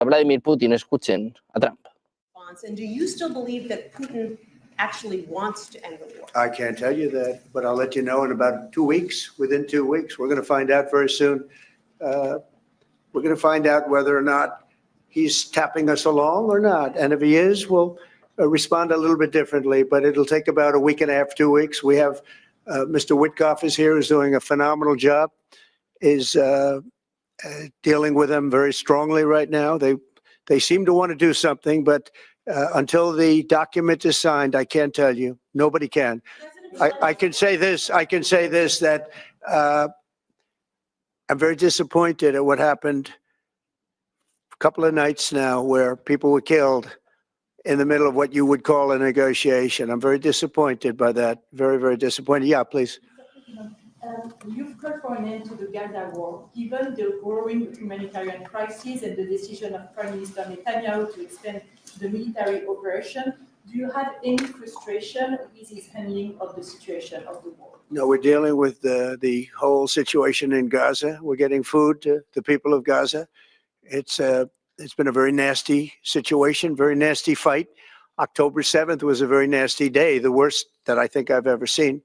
a Vladímir Putin, escuchen a Trump. And do you still believe that Putin actually wants to end the war? I can't tell you that, but I'll let you know in about 2 weeks. Within 2 weeks, we're going to find out very soon. We're going to find out whether or not he's tapping us along or not. And if he is, we'll respond a little bit differently, but it'll take about a week and a half, 2 weeks. We have Mr. Witkoff is here, who's doing a phenomenal job, is dealing with them very strongly right now. They seem to want to do something, but until the document is signed, I can't tell you. Nobody can. I can say this. That I'm very disappointed at what happened a couple of nights now, where people were killed in the middle of what you would call a negotiation. I'm very disappointed by that. Very, very disappointed. Yeah, please. You've called for an end to the Gaza war. Given the growing humanitarian crisis and the decision of Prime Minister Netanyahu to extend the military operation, do you have any frustration with his handling of the situation of the war? No, we're dealing with the whole situation in Gaza. We're getting food to the people of Gaza. It's been a very nasty situation, very nasty fight. October 7th was a very nasty day, the worst that I think I've ever seen.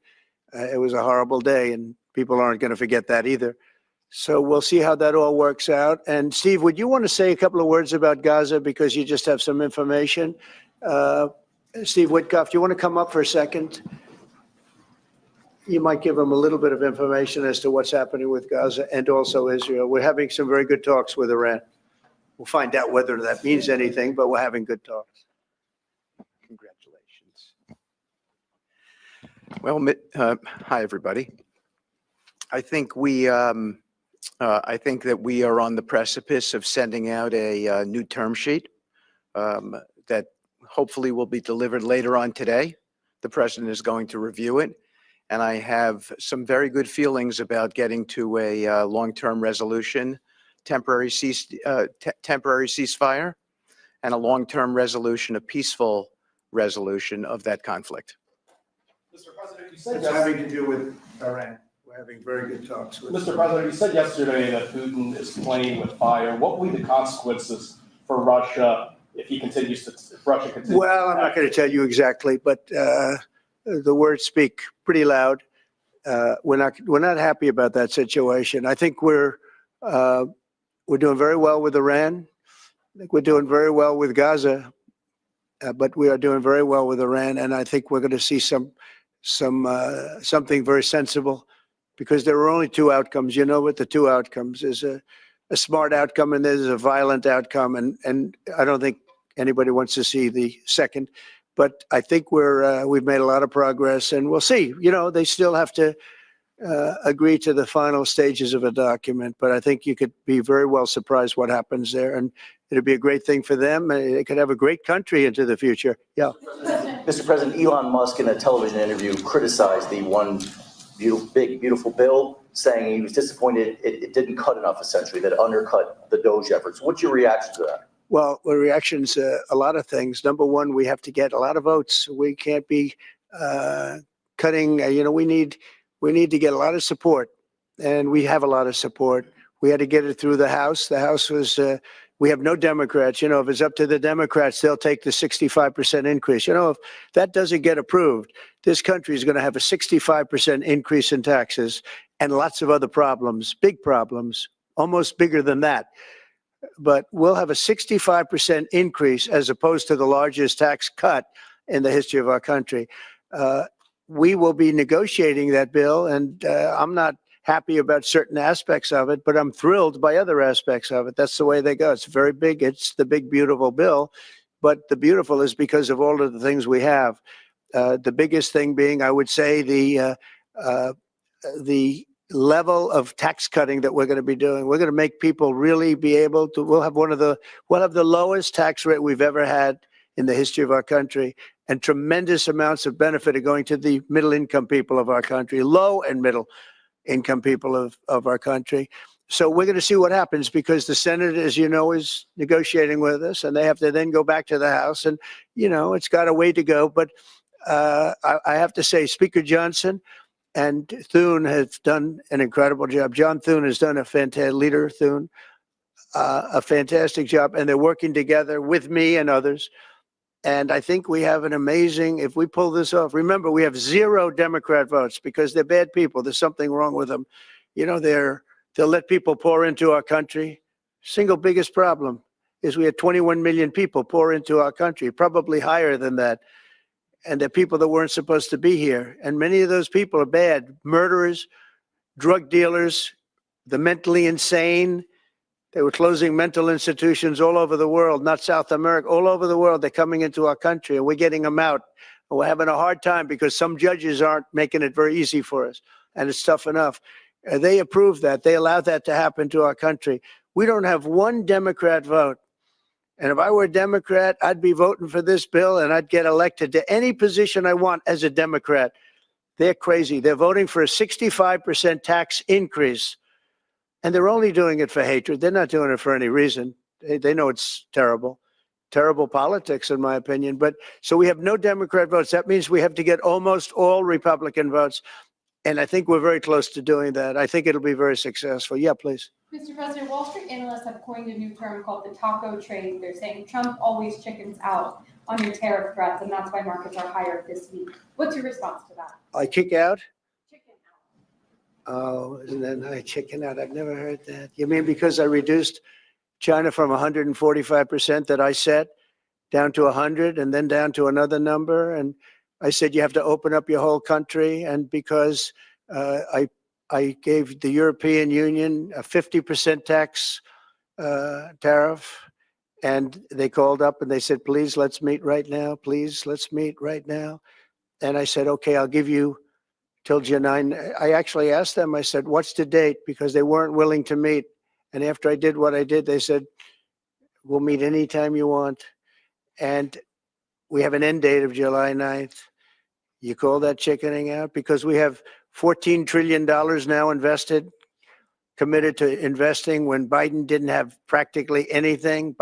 It was a horrible day, and people aren't going to forget that either. So we'll see how that all works out. And Steve, would you want to say a couple of words about Gaza, because you just have some information? Steve Witkoff, do you want to come up for a second? You might give them a little bit of information as to what's happening with Gaza and also Israel. We're having some very good talks with Iran. We'll find out whether that means anything, but we're having good talks. Congratulations. Well, hi everybody. I think that we are on the precipice of sending out a new term sheet that hopefully will be delivered later on today. The president is going to review it, and I have some very good feelings about getting to a long-term resolution, temporary ceasefire, and a long-term resolution, a peaceful resolution of that conflict. Mr. President, you said It's having to do with Iran. We're having very good talks with Mr. President, you said yesterday that Putin is playing with fire. What will be the consequences for Russia if Russia continues? Well, I'm not going to tell you exactly, but the words speak pretty loud. We're not happy about that situation. I think we're doing very well with Iran. I think we're doing very well with Gaza, but we are doing very well with Iran, and I think we're going to see something very sensible, because there are only two outcomes. You know what the two outcomes is: a smart outcome and there's a violent outcome, and I don't think anybody wants to see the second. But I think we've made a lot of progress, and we'll see. You know, they still have to agree to the final stages of a document, but I think you could be very well surprised what happens there, and it'd be a great thing for them. They could have a great country into the future. Yeah. Mr. President, Elon Musk in a television interview criticized the one big, beautiful bill, saying he was disappointed it didn't cut enough, essentially, that it undercut the DOGE efforts. What's your reaction to that? Well, the reaction's a lot of things. Number one, we have to get a lot of votes. We can't be cutting. We need to get a lot of support, and we have a lot of support. We had to get it through the House. The House was. We have no Democrats. You know, if it's up to the Democrats, they'll take the 65% increase. You know, if that doesn't get approved, this country is going to have a 65% increase in taxes and lots of other problems, big problems, almost bigger than that. But we'll have a 65% increase as opposed to the largest tax cut in the history of our country. We will be negotiating that bill, and I'm not happy about certain aspects of it, but I'm thrilled by other aspects of it. That's the way they go. It's very big. It's the big, beautiful bill, but the beautiful is because of all of the things we have. The biggest thing being, I would say, the level of tax cutting that we're going to be doing. We're going to make people really be able to. We'll have the lowest tax rate we've ever had in the history of our country, and tremendous amounts of benefit are going to the middle-income people of our country, low and middle-income people of our country. So we're going to see what happens, because the Senate, as you know, is negotiating with us, and they have to then go back to the House, and it's got a way to go. But I have to say, Speaker Johnson and Thune have done an incredible job. John Thune has done a fantastic, Leader Thune a fantastic job, and they're working together with me and others. And I think we have an amazing, if we pull this off, remember, we have 0 Democrat votes because they're bad people. There's something wrong with them. You know, they'll let people pour into our country. Single biggest problem is we had 21 million people pour into our country, probably higher than that. And they're people that weren't supposed to be here. And many of those people are bad. Murderers, drug dealers, the mentally insane. They were closing mental institutions all over the world, not South America, all over the world. They're coming into our country, and we're getting them out. And we're having a hard time because some judges aren't making it very easy for us, and it's tough enough. They approved that. They allowed that to happen to our country. We don't have one Democrat vote. And if I were a Democrat, I'd be voting for this bill, and I'd get elected to any position I want as a Democrat. They're crazy. They're voting for a 65% tax increase. And they're only doing it for hatred. They're not doing it for any reason. They know it's terrible. Terrible politics, in my opinion. But so we have no Democrat votes. That means we have to get almost all Republican votes. And I think we're very close to doing that. I think it'll be very successful. Yeah, please. Mr. President, Wall Street analysts have coined a new term called the taco trade. They're saying Trump always chickens out on your tariff threats, and that's why markets are higher this week. What's your response to that? I kick out? Chicken out. Oh, and then I chicken out. I've never heard that. You mean because I reduced China from 145% that I set down to 100 and then down to another number? And I said you have to open up your whole country. And because I gave the European Union a 50% tax tariff, and they called up and they said, please, let's meet right now. Please, let's meet right now. And I said, okay, I'll give you till July 9. I actually asked them, I said, what's the date? Because they weren't willing to meet. And after I did what I did, they said, we'll meet anytime you want. And we have an end date of July 9th. You call that chickening out? Because we have $14 trillion now invested, committed to investing when Biden didn't have practically anything.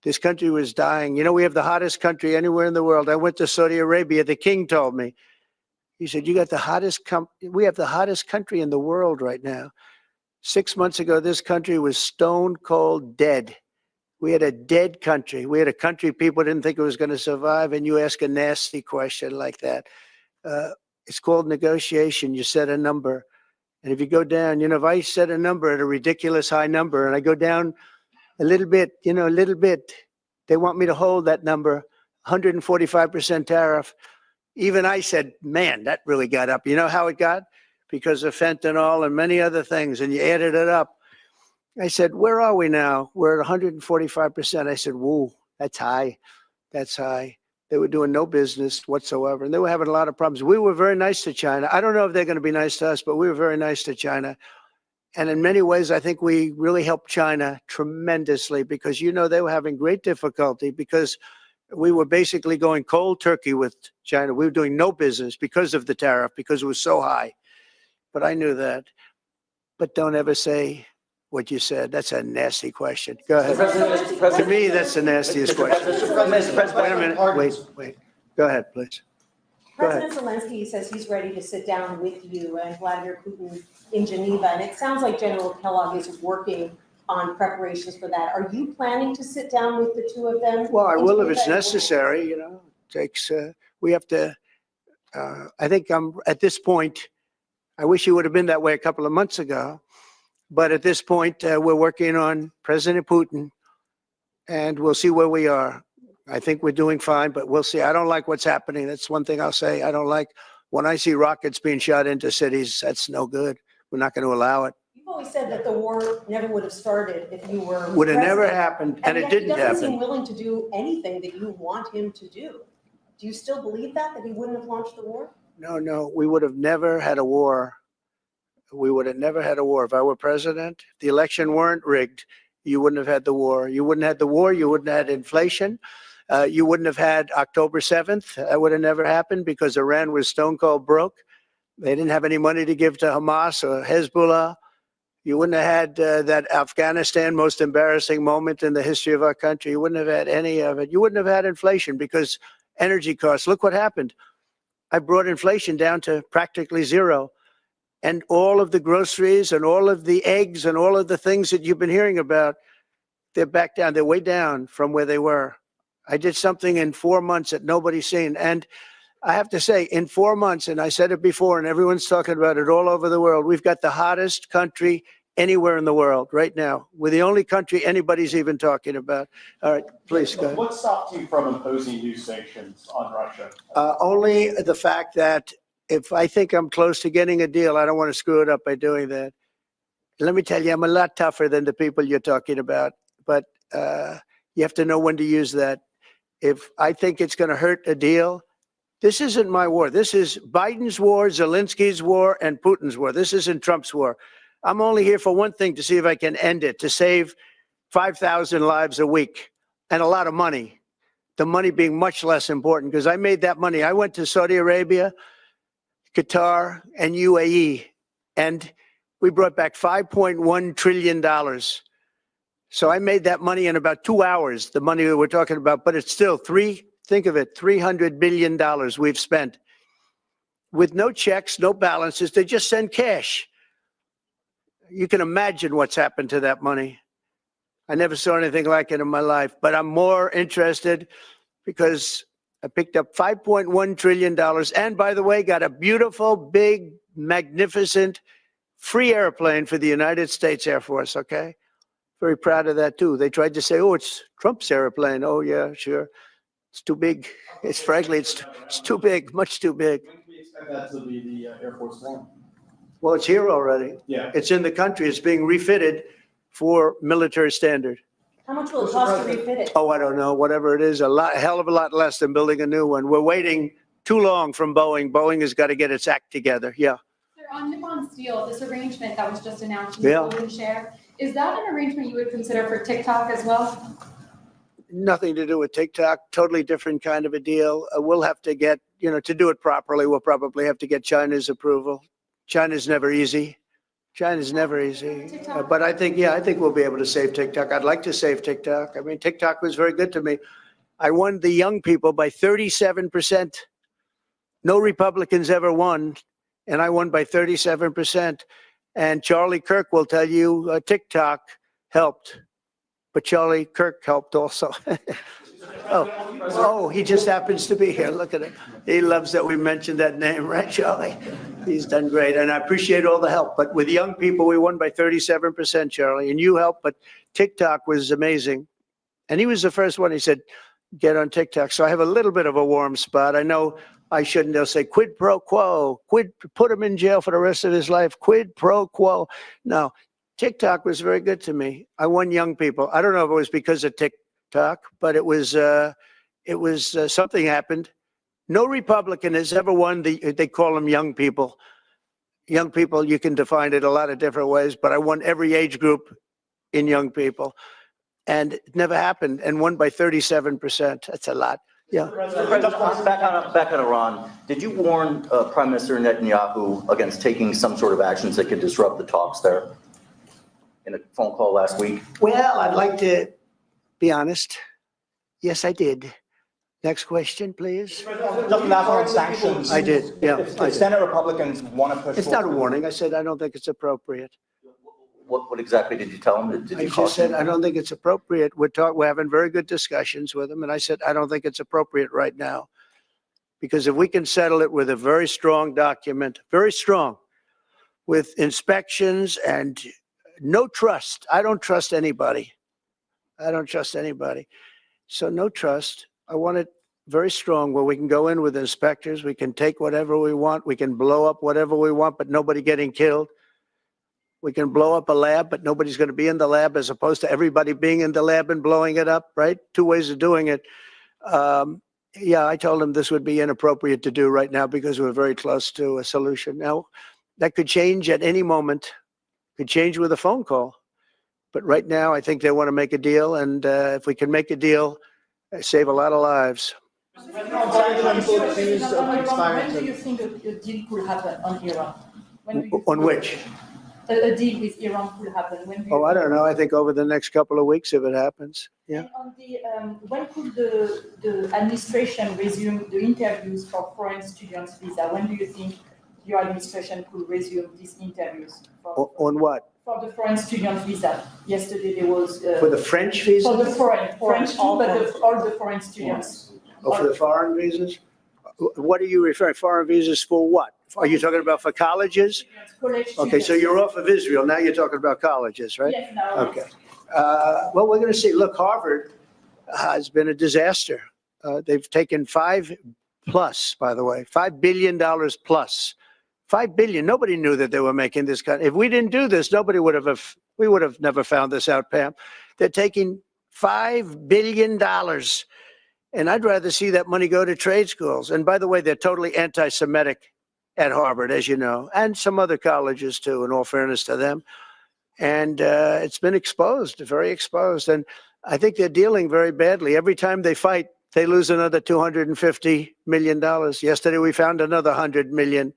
This country was dying. You know, we have the hottest country anywhere in the world. I went to Saudi Arabia. The king told me, he said, you got the hottest, we have the hottest country in the world right now. 6 months ago, this country was stone cold dead. We had a dead country. We had a country people didn't think it was going to survive. And you ask a nasty question like that. It's called negotiation. You set a number. And if you go down, you know, if I set a number at a ridiculous high number and I go down a little bit, you know, a little bit, they want me to hold that number, 145% tariff. Even I said, man, that really got up. You know how it got? Because of fentanyl and many other things. And you added it up. I said, where are we now? We're at 145%. I said, whoa, that's high. That's high. They were doing no business whatsoever. And they were having a lot of problems. We were very nice to China. I don't know if they're going to be nice to us, but we were very nice to China. And in many ways, I think we really helped China tremendously because, you know, they were having great difficulty because we were basically going cold turkey with China. We were doing no business because of the tariff, because it was so high. But I knew that. But don't ever say what you said. That's a nasty question. Go ahead. Mr. President, To me, that's the nastiest question. Mr. President, Wait a minute. Wait. Go ahead, please. Go ahead. President Zelensky says he's ready to sit down with you and Vladimir Putin in Geneva, and it sounds like General Kellogg is working on preparations for that. Are you planning to sit down with the two of them? Well, I will if it's Geneva? necessary. You know, we have to. I think I'm at this point. I wish it would have been that way a couple of months ago, but at this point, we're working on President Putin, and we'll see where we are. I think we're doing fine, but we'll see. I don't like what's happening. That's one thing I'll say. I don't like when I see rockets being shot into cities. That's no good. We're not going to allow it. You've always said that the war never would have started if you were Would have never president. happened, and it yet didn't he doesn't seem happen. willing to do anything that you want him to do. Do you still believe that he wouldn't have launched the war? No, we would have never had a war. We would have never had a war. If I were president, if the election weren't rigged, you wouldn't have had the war. You wouldn't have had the war. You wouldn't have had inflation. You wouldn't have had October 7th. That would have never happened because Iran was stone cold broke. They didn't have any money to give to Hamas or Hezbollah. You wouldn't have had that Afghanistan most embarrassing moment in the history of our country. You wouldn't have had any of it. You wouldn't have had inflation because energy costs. Look what happened. I brought inflation down to practically zero. and all of the groceries and all of the eggs and all of the things that you've been hearing about, they're back down. They're way down from where they were. I did something in 4 months that nobody's seen. And I have to say, in 4 months, and I said it before, and everyone's talking about it all over the world, we've got the hottest country anywhere in the world right now. We're the only country anybody's even talking about. All right, please go ahead. What stopped you from imposing new sanctions on Russia? Only the fact that if I think I'm close to getting a deal, I don't want to screw it up by doing that. Let me tell you, I'm a lot tougher than the people you're talking about, but you have to know when to use that. If I think it's going to hurt a deal, this isn't my war. This is Biden's war, Zelensky's war, and Putin's war. This isn't Trump's war. I'm only here for one thing, to see if I can end it, to save 5,000 lives a week and a lot of money. The money being much less important, because I made that money. I went to Saudi Arabia, Qatar, and UAE, and we brought back $5.1 trillion. So I made that money in about 2 hours, the money that we're talking about, but it's still think of it, $300 billion we've spent with no checks, no balances. They just send cash. You can imagine what's happened to that money. I never saw anything like it in my life, but I'm more interested because I picked up $5.1 trillion. And by the way, got a beautiful, big, magnificent, free airplane for the United States Air Force, okay? Very proud of that too. They tried to say, oh, it's Trump's airplane. Oh yeah, sure. It's too big. It's frankly, it's too big, much too big. When can we expect that to be the Air Force One? Well, it's here already. Yeah. It's in the country. It's being refitted for military standard. How much will it cost to refit it? Oh, I don't know. Whatever it is, a hell of a lot less than building a new one. We're waiting too long from Boeing. Boeing has got to get its act together. Yeah. Sir, on Nippon Steel, this arrangement that was just announced, Yeah. golden share, is that an arrangement you would consider for TikTok as well? Nothing to do with TikTok. Totally different kind of a deal. We'll have to get, to do it properly, we'll probably have to get China's approval. China's never easy. China's never easy. But I think we'll be able to save TikTok. I'd like to save TikTok. I mean, TikTok was very good to me. I won the young people by 37%. No Republicans ever won, and I won by 37%. And Charlie Kirk will tell you TikTok helped, but Charlie Kirk helped also. Oh, he just happens to be here. Look at him. He loves that we mentioned that name, right, Charlie? He's done great, and I appreciate all the help. But with young people, we won by 37%, Charlie, and you helped. But TikTok was amazing, and he was the first one. He said, "Get on TikTok." So I have a little bit of a warm spot. I know I shouldn't. They'll say quid pro quo, put him in jail for the rest of his life. Quid pro quo. No, TikTok was very good to me. I won young people. I don't know if it was because of TikTok, but it was something happened. No Republican has ever won they call them young people. Young people, you can define it a lot of different ways, but I won every age group in young people. And it never happened, and won by 37%. That's a lot. Yeah. Back on Iran, did you warn Prime Minister Netanyahu against taking some sort of actions that could disrupt the talks there in a phone call last week? Well, I'd like to be honest. Yes, I did. Next question, please. Just last on sanctions. I did, yeah. If Senate Republicans want to push It's not a warning. I said I don't think it's appropriate. What exactly did you tell him? Did I you just said caution I don't think it's appropriate. We're having very good discussions with him, and I said I don't think it's appropriate right now, because if we can settle it with a very strong document, very strong, with inspections and no trust. I don't trust anybody. I don't trust anybody. So no trust. I want it very strong where we can go in with inspectors. We can take whatever we want. We can blow up whatever we want, but nobody getting killed. We can blow up a lab, but nobody's going to be in the lab, as opposed to everybody being in the lab and blowing it up, right? Two ways of doing it. Yeah, I told him this would be inappropriate to do right now because we're very close to a solution. Now, that could change at any moment. Could change with a phone call. But right now, I think they want to make a deal. And if we can make a deal, save a lot of lives. When do you think a deal could happen on Iran? On which? A deal with Iran could happen. When do you I don't know. I think over the next couple of weeks, if it happens. Yeah. And on the, when could the administration resume the interviews for foreign students visa? When do you think your administration could resume these interviews. On what? For the foreign student visa. Yesterday there was. For the French visa? For the French too, all but foreign. all the foreign students. Oh, for the foreign visas? What are you referring, foreign visas for what? Are you talking about for colleges? College Okay, so students. you're off of Israel, now you're talking about colleges, right? Yes, now. Okay. Well, we're going to see. Look, Harvard has been a disaster. They've taken $5 plus, by the way, $5 billion plus. $5 billion. Nobody knew that they were making this kind. If we didn't do this, we would have never found this out, Pam. They're taking $5 billion. And I'd rather see that money go to trade schools. And by the way, they're totally anti-Semitic at Harvard, as you know, and some other colleges too, in all fairness to them. And it's been exposed, very exposed. And I think they're dealing very badly. Every time they fight, they lose another $250 million. Yesterday, we found another $100 million.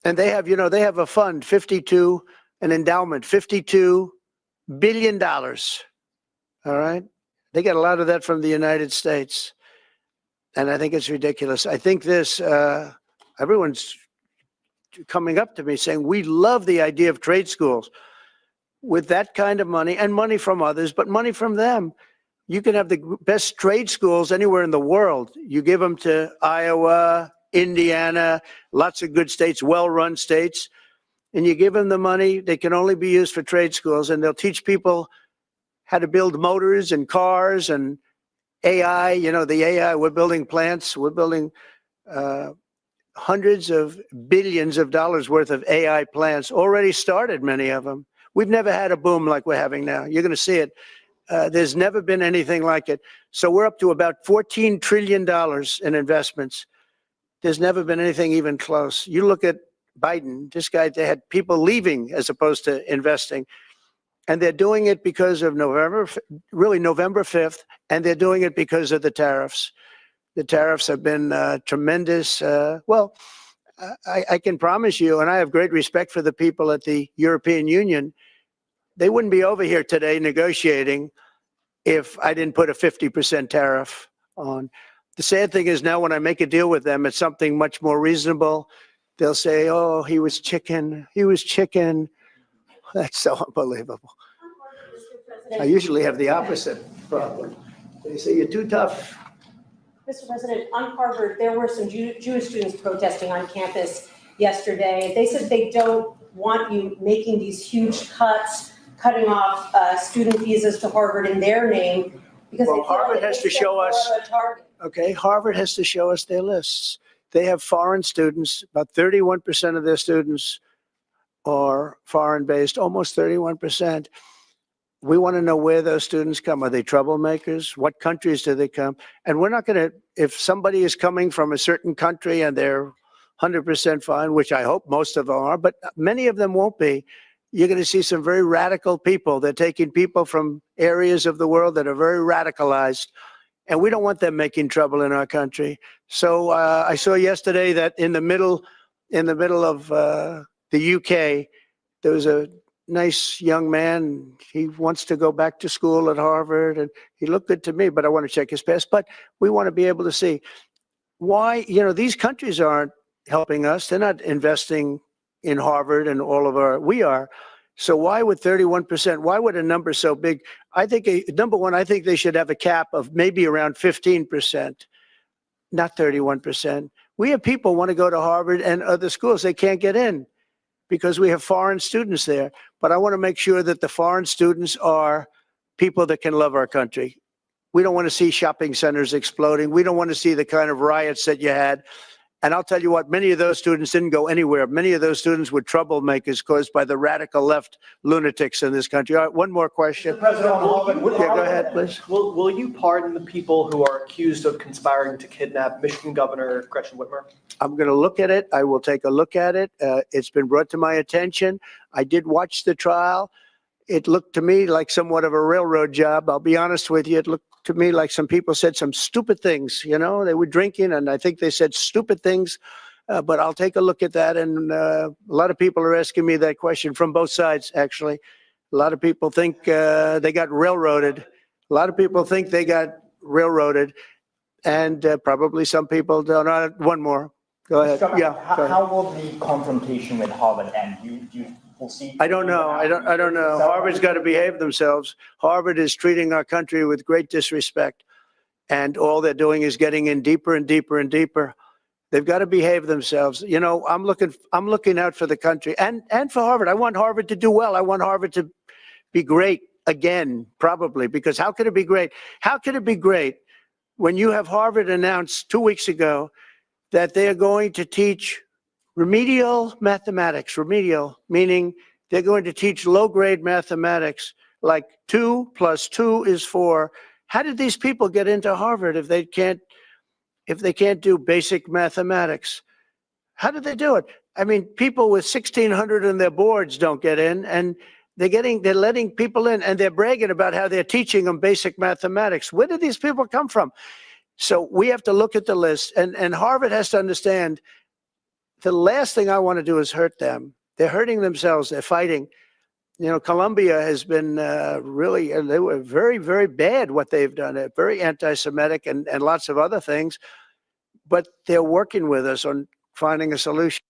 And they have, they have a fund, an endowment, $52 billion. All right? They get a lot of that from the United States. And I think it's ridiculous. I think everyone's coming up to me saying, we love the idea of trade schools with that kind of money and money from others, but money from them. You can have the best trade schools anywhere in the world. You give them to Iowa, Indiana, lots of good states, well-run states, and you give them the money. They can only be used for trade schools, and they'll teach people how to build motors and cars and AI. The AI, we're building plants, we're building hundreds of billions of dollars worth of AI plants, already started, many of them. We've never had a boom like we're having now. You're going to see it. There's never been anything like it. So we're up to about $14 trillion in investments. There's never been anything even close. You look at Biden, this guy, they had people leaving as opposed to investing. And they're doing it because of November 5th, and they're doing it because of the tariffs. The tariffs have been tremendous. I can promise you, and I have great respect for the people at the European Union, they wouldn't be over here today negotiating if I didn't put a 50% tariff on. The sad thing is now when I make a deal with them, it's something much more reasonable. They'll say, oh, he was chicken. That's so unbelievable. I usually have the opposite problem. They say, you're too tough. Mr. President, on Harvard, there were some Jewish students protesting on campus yesterday. They said they don't want you making these huge cuts, cutting off student visas to Harvard in their name, because Harvard has to show us. Okay, Harvard has to show us their lists. They have foreign students. About 31% of their students are foreign-based, almost 31%. We want to know where those students come. Are they troublemakers? What countries do they come? And we're not going to, if somebody is coming from a certain country and they're 100% fine, which I hope most of them are, but many of them won't be, you're going to see some very radical people. They're taking people from areas of the world that are very radicalized, and we don't want them making trouble in our country. So I saw yesterday that in the middle of the UK, there was a nice young man. He wants to go back to school at Harvard, and he looked good to me, but I want to check his past. But we want to be able to see why, these countries aren't helping us. They're not investing in Harvard and we are. So why would 31%, why would a number so big? I think, number one, I think they should have a cap of maybe around 15%, not 31%. We have people want to go to Harvard and other schools. They can't get in because we have foreign students there. But I want to make sure that the foreign students are people that can love our country. We don't want to see shopping centers exploding. We don't want to see the kind of riots that you had. And I'll tell you what, many of those students didn't go anywhere. Many of those students were troublemakers caused by the radical left lunatics in this country. All right, one more question. President, go ahead, please. Will you pardon the people who are accused of conspiring to kidnap Michigan Governor Gretchen Whitmer? I'm going to look at it. I will take a look at it. It's been brought to my attention. I did watch the trial. It looked to me like somewhat of a railroad job. I'll be honest with you. It looked to me like some people said some stupid things. They were drinking, and I think they said stupid things. But I'll take a look at that. And a lot of people are asking me that question from both sides, actually. A lot of people think they got railroaded. And probably some people don't. One more. Go ahead. Mr. Trump, Yeah. go ahead. How will the confrontation with Harvard end? You will see. I don't know. I don't know. Harvard's got to behave themselves. Harvard is treating our country with great disrespect, and all they're doing is getting in deeper and deeper and deeper. They've got to behave themselves. You know, I'm looking out for the country and for Harvard. I want Harvard to do well. I want Harvard to be great again, probably, because how could it be great? How could it be great when you have Harvard announced 2 weeks ago that they are going to teach remedial mathematics, remedial, meaning they're going to teach low-grade mathematics, like 2 + 2 is 4. How did these people get into Harvard if they can't do basic mathematics? How did they do it? I mean, people with 1,600 in their boards don't get in, and they're letting people in, and they're bragging about how they're teaching them basic mathematics. Where did these people come from? So we have to look at the list, and Harvard has to understand the last thing I want to do is hurt them. They're hurting themselves. They're fighting. You know, Columbia has been really, they were very, very bad what they've done. They're very anti-Semitic and lots of other things, but they're working with us on finding a solution.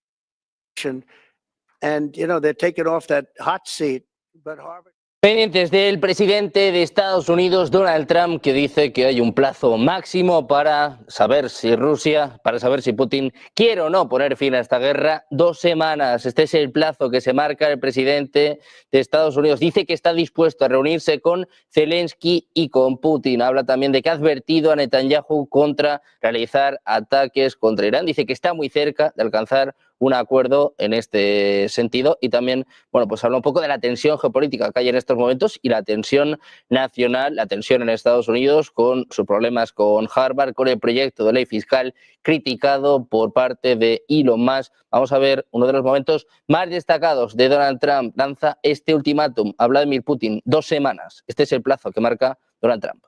And, you know, they're taking off that hot seat, but Harvard. Pendientes del presidente de Estados Unidos, Donald Trump, que dice que hay un plazo máximo para saber si Putin quiere o no poner fin a esta guerra. 2 semanas. Este es el plazo que se marca el presidente de Estados Unidos. Dice que está dispuesto a reunirse con Zelensky y con Putin. Habla también de que ha advertido a Netanyahu contra realizar ataques contra Irán. Dice que está muy cerca de alcanzar un acuerdo en este sentido y también, bueno, pues habla un poco de la tensión geopolítica que hay en estos momentos y la tensión nacional, la tensión en Estados Unidos con sus problemas con Harvard, con el proyecto de ley fiscal criticado por parte de Elon Musk. Vamos a ver uno de los momentos más destacados de Donald Trump. Lanza este ultimátum a Vladímir Putin, 2 semanas. Este es el plazo que marca Donald Trump.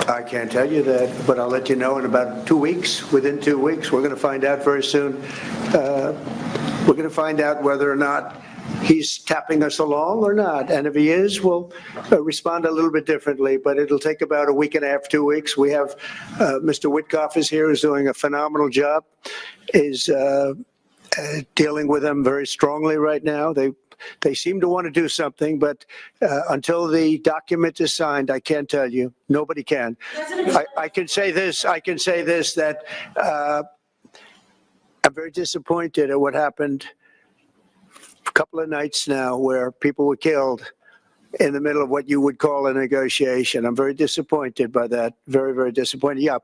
I can't tell you that, but I'll let you know in about 2 weeks. Within 2 weeks, we're going to find out very soon. We're going to find out whether or not he's tapping us along or not. And if he is, we'll respond a little bit differently, but it'll take about a week and a half, 2 weeks. We have Mr. Witkoff is here, who's doing a phenomenal job, is dealing with them very strongly right now. They seem to want to do something, but until the document is signed, I can't tell you. Nobody can. I can say this. That I'm very disappointed at what happened a couple of nights now, where people were killed in the middle of what you would call a negotiation. I'm very disappointed by that. Very, very disappointed. Yeah.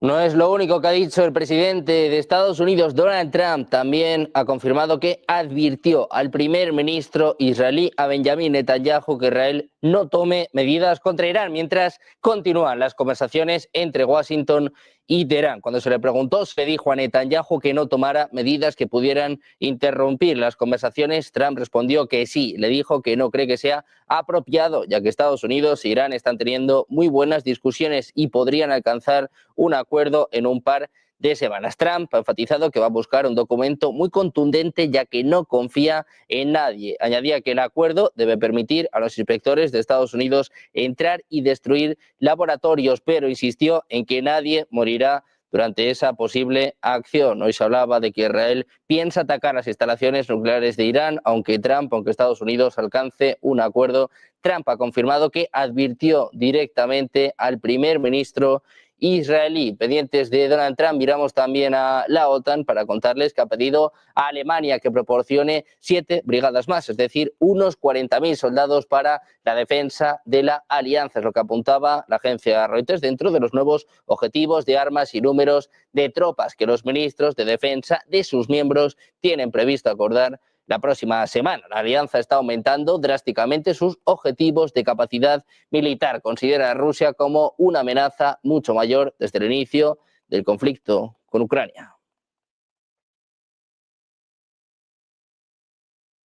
No es lo único que ha dicho el presidente de Estados Unidos, Donald Trump. También ha confirmado que advirtió al primer ministro israelí, a Benjamin Netanyahu, que Israel no tome medidas contra Irán, mientras continúan las conversaciones entre Washington y Teherán. Cuando se le preguntó, se dijo a Netanyahu que no tomara medidas que pudieran interrumpir las conversaciones. Trump respondió que sí, le dijo que no cree que sea apropiado, ya que Estados Unidos e Irán están teniendo muy buenas discusiones y podrían alcanzar un acuerdo en un par de semanas. Trump ha enfatizado que va a buscar un documento muy contundente, ya que no confía en nadie. Añadía que el acuerdo debe permitir a los inspectores de Estados Unidos entrar y destruir laboratorios, pero insistió en que nadie morirá durante esa posible acción. Hoy se hablaba de que Israel piensa atacar las instalaciones nucleares de Irán, aunque Estados Unidos alcance un acuerdo. Trump ha confirmado que advirtió directamente al primer ministro israelí. Pendientes de Donald Trump, miramos también a la OTAN para contarles que ha pedido a Alemania que proporcione 7 brigadas más, es decir, unos 40.000 soldados para la defensa de la alianza. Es lo que apuntaba la agencia Reuters dentro de los nuevos objetivos de armas y números de tropas que los ministros de defensa de sus miembros tienen previsto acordar la próxima semana. La alianza está aumentando drásticamente sus objetivos de capacidad militar. Considera a Rusia como una amenaza mucho mayor desde el inicio del conflicto con Ucrania.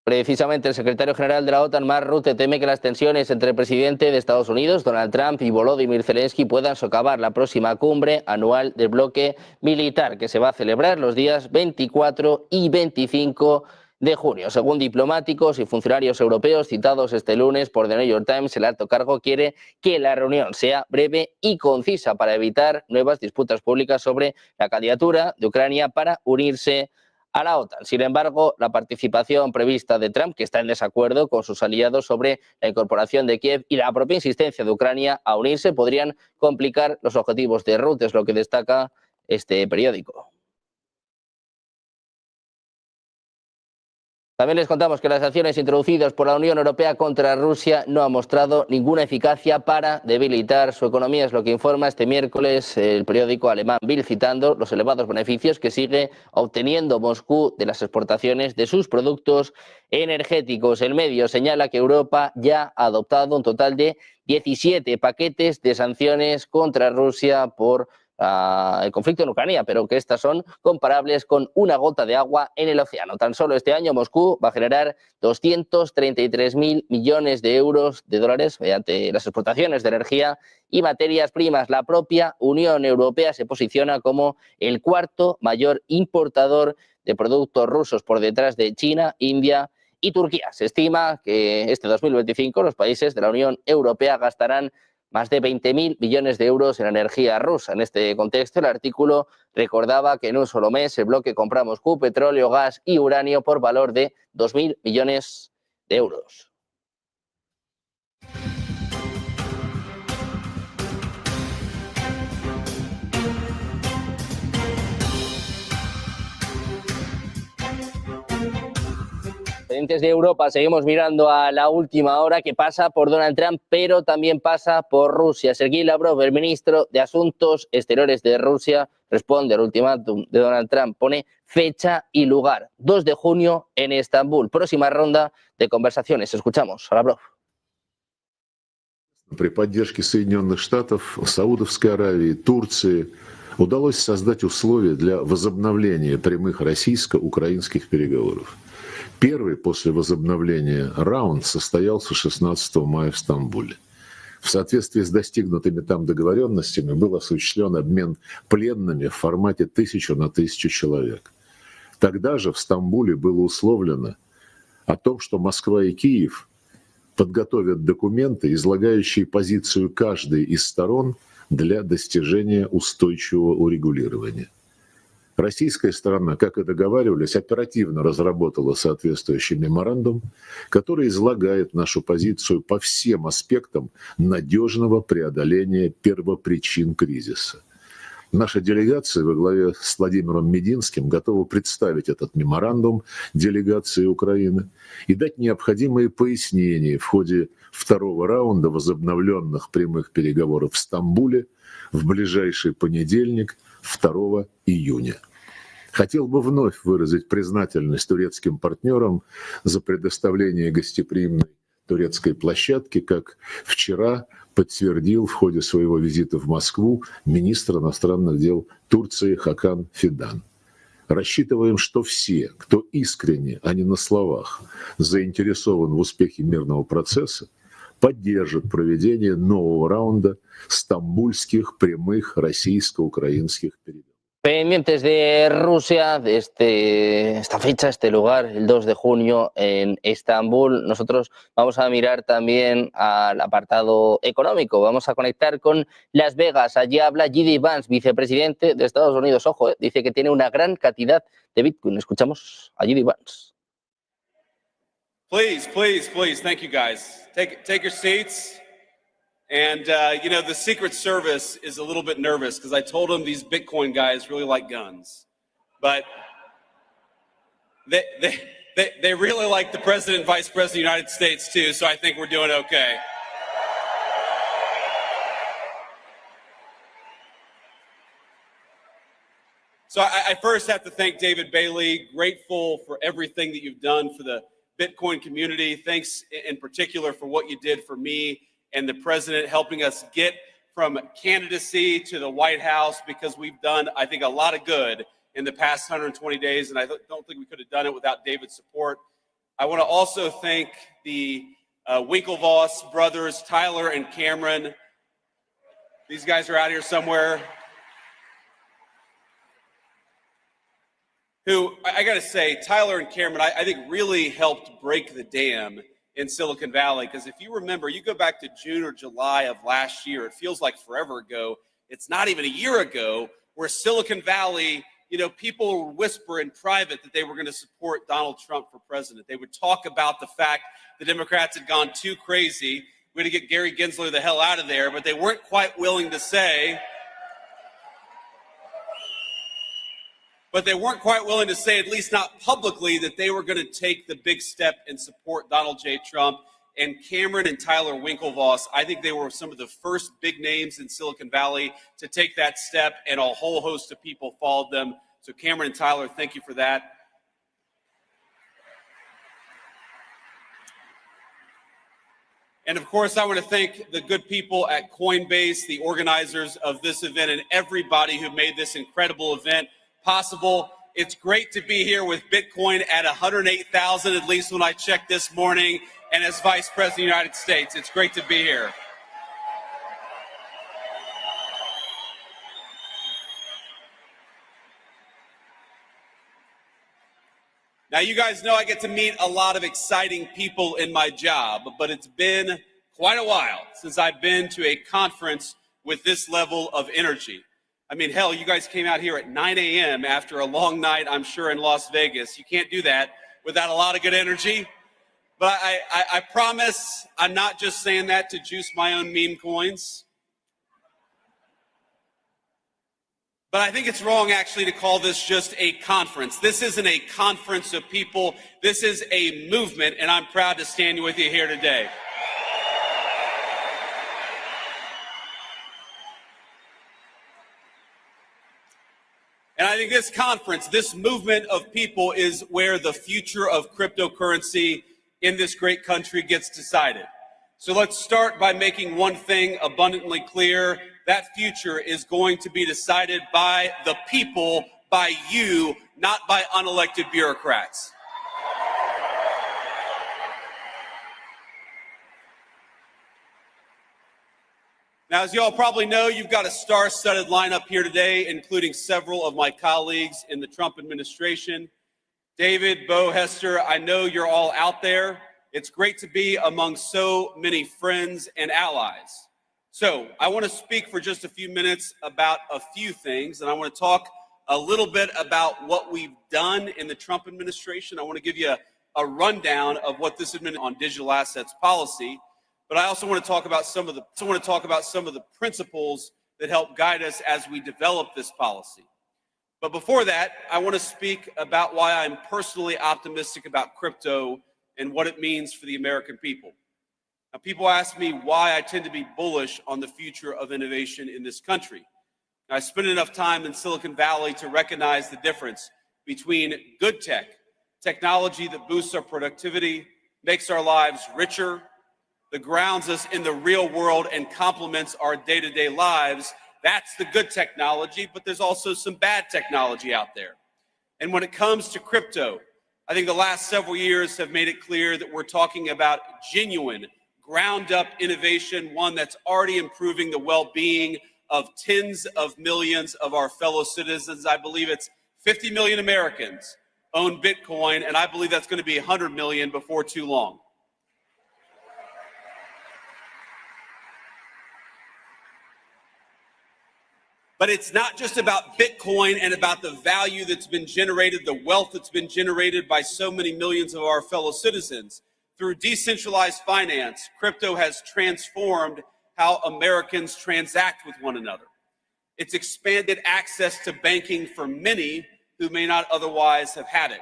Precisamente el secretario general de la OTAN, Mark Rutte, teme que las tensiones entre el presidente de Estados Unidos, Donald Trump, y Volodymyr Zelensky puedan socavar la próxima cumbre anual del bloque militar, que se va a celebrar los días 24 y 25 de junio. Según diplomáticos y funcionarios europeos citados este lunes por The New York Times, el alto cargo quiere que la reunión sea breve y concisa para evitar nuevas disputas públicas sobre la candidatura de Ucrania para unirse a la OTAN. Sin embargo, la participación prevista de Trump, que está en desacuerdo con sus aliados sobre la incorporación de Kiev, y la propia insistencia de Ucrania a unirse podrían complicar los objetivos de Rutte, es lo que destaca este periódico. También les contamos que las acciones introducidas por la Unión Europea contra Rusia no han mostrado ninguna eficacia para debilitar su economía, es lo que informa este miércoles el periódico alemán Bild, citando los elevados beneficios que sigue obteniendo Moscú de las exportaciones de sus productos energéticos. El medio señala que Europa ya ha adoptado un total de 17 paquetes de sanciones contra Rusia por el conflicto en Ucrania, pero que estas son comparables con una gota de agua en el océano. Tan solo este año Moscú va a generar 233.000 millones de euros de dólares mediante las exportaciones de energía y materias primas. La propia Unión Europea se posiciona como el cuarto mayor importador de productos rusos, por detrás de China, India y Turquía. Se estima que este 2025 los países de la Unión Europea gastarán más de 20.000 millones de euros en energía rusa. En este contexto, el artículo recordaba que en un solo mes el bloque compra a Moscú petróleo, gas y uranio por valor de 2.000 millones de euros. Pendientes de Europa, seguimos mirando a la última hora, que pasa por Donald Trump, pero también pasa por Rusia. Sergei Lavrov, el ministro de Asuntos Exteriores de Rusia, responde al ultimátum de Donald Trump, pone fecha y lugar, 2 de junio en Estambul. Próxima ronda de conversaciones. Escuchamos a Lavrov. При поддержке Соединенных Штатов, Саудовской Аравии, Турции удалось создать условия для возобновления прямых российско-украинских переговоров. Первый после возобновления раунд состоялся 16 мая в Стамбуле. В соответствии с достигнутыми там договоренностями был осуществлен обмен пленными в формате 1000 на 1000 человек. Тогда же в Стамбуле было условлено о том, что Москва и Киев подготовят документы, излагающие позицию каждой из сторон для достижения устойчивого урегулирования. Российская сторона, как и договаривались, оперативно разработала соответствующий меморандум, который излагает нашу позицию по всем аспектам надежного преодоления первопричин кризиса. Наша делегация во главе с Владимиром Мединским готова представить этот меморандум делегации Украины и дать необходимые пояснения в ходе второго раунда возобновленных прямых переговоров в Стамбуле в ближайший понедельник, 2 июня. Хотел бы вновь выразить признательность турецким партнерам за предоставление гостеприимной турецкой площадки, как вчера подтвердил в ходе своего визита в Москву министр иностранных дел Турции Хакан Фидан. Рассчитываем, что все, кто искренне, а не на словах, заинтересован в успехе мирного процесса, поддержат проведение нового раунда стамбульских прямых российско-украинских переговоров. Pendientes de Rusia, de esta fecha, este lugar, el 2 de junio en Estambul, nosotros vamos a mirar también al apartado económico. Vamos a conectar con Las Vegas. Allí habla J.D. Vance, vicepresidente de Estados Unidos. Ojo, dice que tiene una gran cantidad de Bitcoin. Escuchamos a J.D. Vance. Please, thank you guys. Take your seats. And, the Secret Service is a little bit nervous because I told them these Bitcoin guys really like guns. But they really like the President and Vice President of the United States, too, so I think we're doing okay. So I first have to thank David Bailey, grateful for everything that you've done for the Bitcoin community. Thanks in particular for what you did for me and the president, helping us get from candidacy to the White House, because we've done, I think, a lot of good in the past 120 days, and I don't think we could have done it without David's support. I want to also thank the Winklevoss brothers, Tyler and Cameron. These guys are out here somewhere, who, I got to say, Tyler and Cameron, I think really helped break the dam in Silicon Valley. Because if you remember, you go back to June or July of last year, it feels like forever ago. It's not even a year ago, where Silicon Valley, people would whisper in private that they were going to support Donald Trump for president. They would talk about the fact the Democrats had gone too crazy. We had to get Gary Gensler the hell out of there, but they weren't quite willing to say, at least not publicly, that they were going to take the big step and support Donald J. Trump. And Cameron and Tyler Winklevoss, I think they were some of the first big names in Silicon Valley to take that step, and a whole host of people followed them. So Cameron and Tyler, thank you for that. And of course, I want to thank the good people at Coinbase, the organizers of this event, and everybody who made this incredible event possible. It's great to be here with Bitcoin at 108,000, at least when I checked this morning, and as Vice President of the United States. It's great to be here. Now, you guys know I get to meet a lot of exciting people in my job, but it's been quite a while since I've been to a conference with this level of energy. I mean, hell, you guys came out here at 9 a.m. after a long night, I'm sure, in Las Vegas. You can't do that without a lot of good energy. But I promise I'm not just saying that to juice my own meme coins. But I think it's wrong, actually, to call this just a conference. This isn't a conference of people. This is a movement, and I'm proud to stand with you here today. And I think this conference, this movement of people, is where the future of cryptocurrency in this great country gets decided. So let's start by making one thing abundantly clear. That future is going to be decided by the people, by you, not by unelected bureaucrats. Now, as you all probably know, you've got a star-studded lineup here today, including several of my colleagues in the Trump administration. David, Bo, Hester, I know you're all out there. It's great to be among so many friends and allies. So I want to speak for just a few minutes about a few things, and I want to talk a little bit about what we've done in the Trump administration. I want to give you a rundown of what this administration on digital assets policy, but I also want to talk about some of the principles that help guide us as we develop this policy. But before that, I want to speak about why I'm personally optimistic about crypto and what it means for the American people. Now, people ask me why I tend to be bullish on the future of innovation in this country. Now, I spent enough time in Silicon Valley to recognize the difference between good tech, technology that boosts our productivity, makes our lives richer, that grounds us in the real world and complements our day-to-day lives. That's the good technology, but there's also some bad technology out there. And when it comes to crypto, I think the last several years have made it clear that we're talking about genuine, ground-up innovation, one that's already improving the well-being of tens of millions of our fellow citizens. I believe it's 50 million Americans own Bitcoin, and I believe that's going to be 100 million before too long. But it's not just about Bitcoin and about the value that's been generated, the wealth that's been generated by so many millions of our fellow citizens. Through decentralized finance, crypto has transformed how Americans transact with one another. It's expanded access to banking for many who may not otherwise have had it.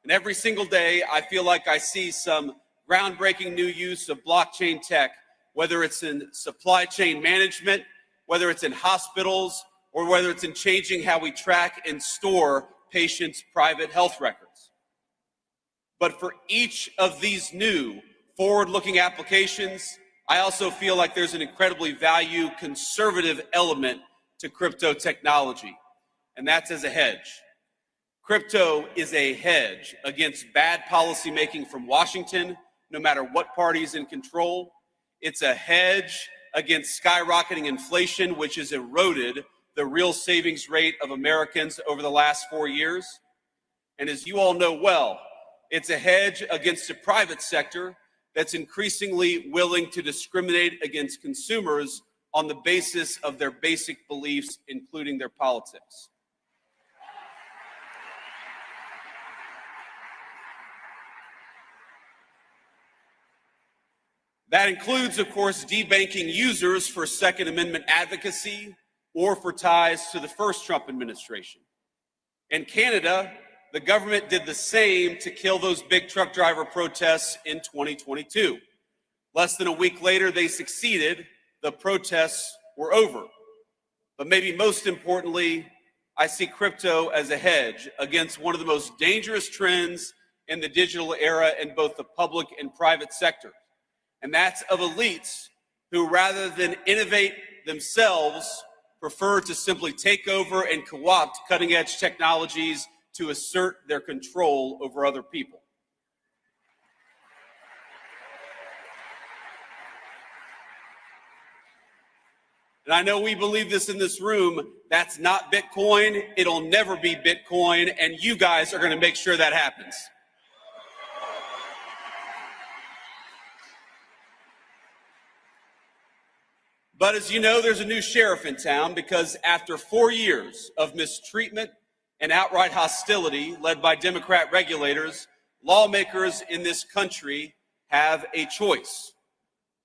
And every single day, I feel like I see some groundbreaking new use of blockchain tech, whether it's in supply chain management, whether it's in hospitals, or whether it's in changing how we track and store patients' private health records. But for each of these new forward-looking applications, I also feel like there's an incredibly conservative element to crypto technology, and that's as a hedge. Crypto is a hedge against bad policymaking from Washington, no matter what party is in control. It's a hedge against skyrocketing inflation, which has eroded the real savings rate of Americans over the last 4 years. And as you all know well, it's a hedge against a private sector that's increasingly willing to discriminate against consumers on the basis of their basic beliefs, including their politics. That includes, of course, debanking users for Second Amendment advocacy or for ties to the first Trump administration. In Canada, the government did the same to kill those big truck driver protests in 2022. Less than a week later, they succeeded. The protests were over. But maybe most importantly, I see crypto as a hedge against one of the most dangerous trends in the digital era in both the public and private sector. And that's of elites who, rather than innovate themselves, prefer to simply take over and co-opt cutting-edge technologies to assert their control over other people. And I know we believe this in this room. That's not Bitcoin. It'll never be Bitcoin, and you guys are going to make sure that happens. But as you know, there's a new sheriff in town because after 4 years of mistreatment and outright hostility led by Democrat regulators, lawmakers in this country have a choice.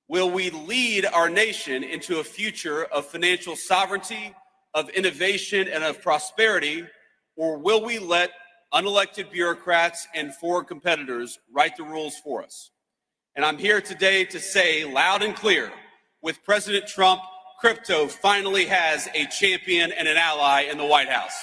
Will we lead our nation into a future of financial sovereignty, of innovation, and of prosperity, or will we let unelected bureaucrats and foreign competitors write the rules for us? And I'm here today to say loud and clear, with President Trump, crypto finally has a champion and an ally in the White House.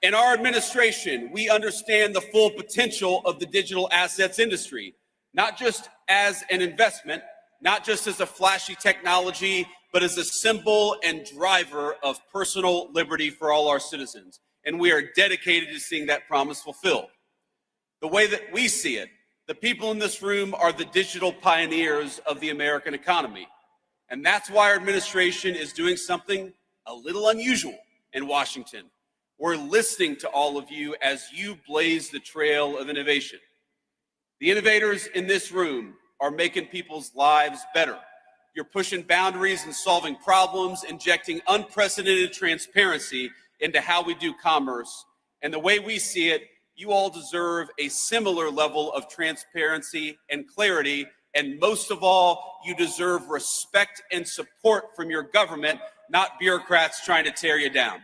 In our administration, we understand the full potential of the digital assets industry, not just as an investment, not just as a flashy technology, but as a symbol and driver of personal liberty for all our citizens. And we are dedicated to seeing that promise fulfilled. The way that we see it, the people in this room are the digital pioneers of the American economy. And that's why our administration is doing something a little unusual in Washington. We're listening to all of you as you blaze the trail of innovation. The innovators in this room are making people's lives better. You're pushing boundaries and solving problems, injecting unprecedented transparency into how we do commerce. And the way we see it, you all deserve a similar level of transparency and clarity. And most of all, you deserve respect and support from your government, not bureaucrats trying to tear you down.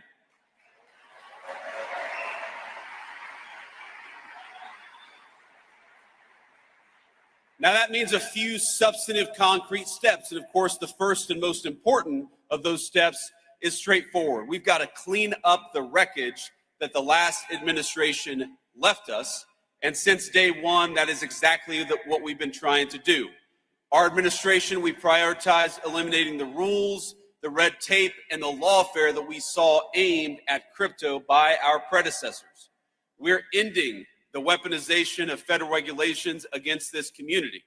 Now that means a few substantive concrete steps. And of course, the first and most important of those steps is straightforward. We've got to clean up the wreckage that the last administration left us. And since day one, that is exactly what we've been trying to do. Our administration, we prioritized eliminating the rules, the red tape, and the lawfare that we saw aimed at crypto by our predecessors. We're ending the weaponization of federal regulations against this community.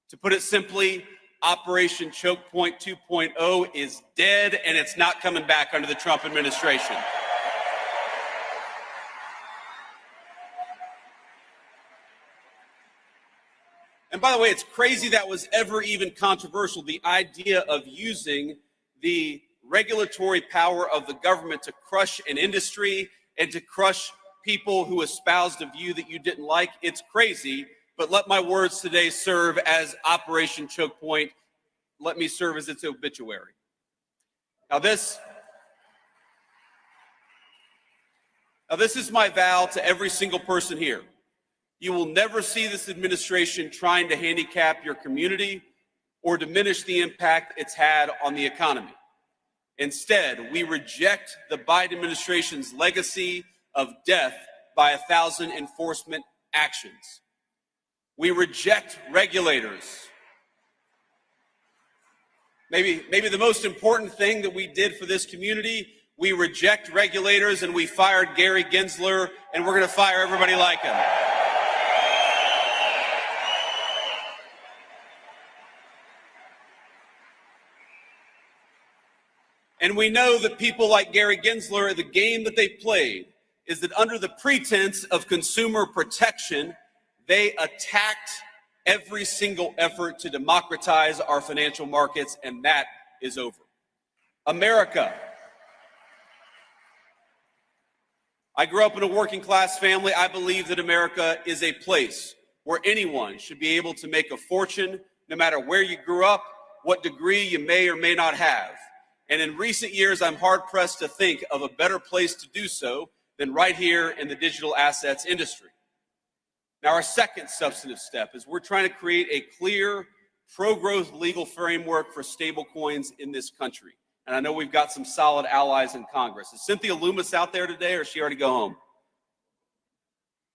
To put it simply, Operation Choke Point 2.0 is dead, and it's not coming back under the Trump administration. And by the way, it's crazy that was ever even controversial, the idea of using the regulatory power of the government to crush an industry and to crush people who espoused a view that you didn't like. It's crazy, but let my words today serve as Operation Choke Point. Let me serve as its obituary. Now this is my vow to every single person here. You will never see this administration trying to handicap your community or diminish the impact it's had on the economy. Instead, we reject the Biden administration's legacy of death by 1,000 enforcement actions. We reject regulators. Maybe the most important thing that we did for this community, we reject regulators and we fired Gary Gensler, and we're going to fire everybody like him. And we know that people like Gary Gensler, the game that they played is that under the pretense of consumer protection, they attacked every single effort to democratize our financial markets, and that is over. America. I grew up in a working class family. I believe that America is a place where anyone should be able to make a fortune, no matter where you grew up, what degree you may or may not have. And in recent years, I'm hard-pressed to think of a better place to do so than right here in the digital assets industry. Now, our second substantive step is we're trying to create a clear, pro-growth legal framework for stablecoins in this country. And I know we've got some solid allies in Congress. Is Cynthia Loomis out there today, or did she already go home?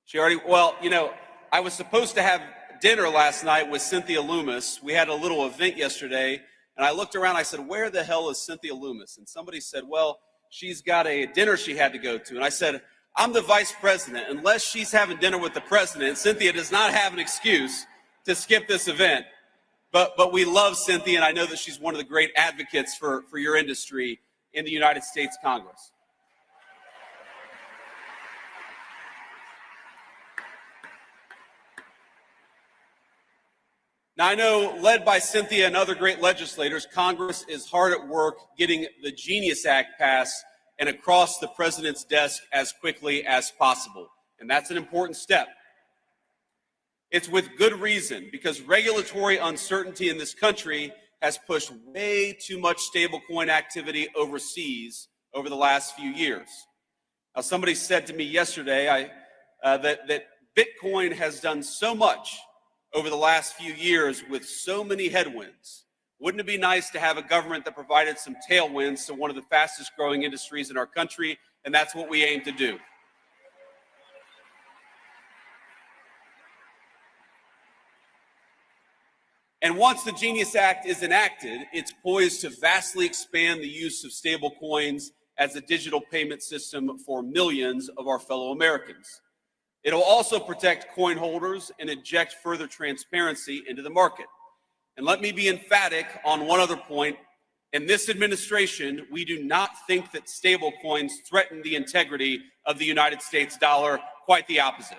She already, well, you know, I was supposed to have dinner last night with Cynthia Loomis. We had a little event yesterday, and I looked around, I said, where the hell is Cynthia Loomis? And somebody said, well, she's got a dinner she had to go to. And I said, I'm the vice president. Unless she's having dinner with the president, Cynthia does not have an excuse to skip this event. But we love Cynthia, and I know that she's one of the great advocates for your industry in the United States Congress. Now, I know, led by Cynthia and other great legislators, Congress is hard at work getting the Genius Act passed and across the president's desk as quickly as possible. And that's an important step. It's with good reason, because regulatory uncertainty in this country has pushed way too much stablecoin activity overseas over the last few years. Now, somebody said to me yesterday that Bitcoin has done so much over the last few years with so many headwinds. Wouldn't it be nice to have a government that provided some tailwinds to one of the fastest growing industries in our country? And that's what we aim to do. And once the Genius Act is enacted, it's poised to vastly expand the use of stable coins as a digital payment system for millions of our fellow Americans. It'll also protect coin holders and inject further transparency into the market. And let me be emphatic on one other point. In this administration, we do not think that stable coins threaten the integrity of the United States dollar, quite the opposite.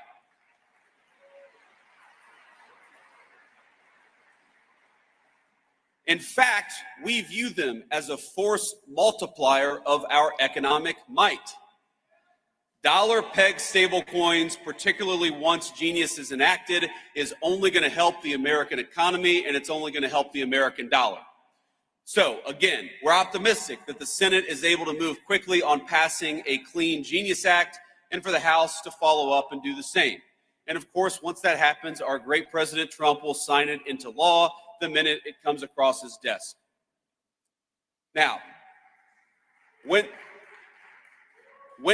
In fact, we view them as a force multiplier of our economic might. Dollar-pegged stablecoins, particularly once Genius is enacted, is only going to help the American economy, and it's only going to help the American dollar. So, again, we're optimistic that the Senate is able to move quickly on passing a clean Genius Act, and for the House to follow up and do the same. And of course, once that happens, our great President Trump will sign it into law the minute it comes across his desk. Now, when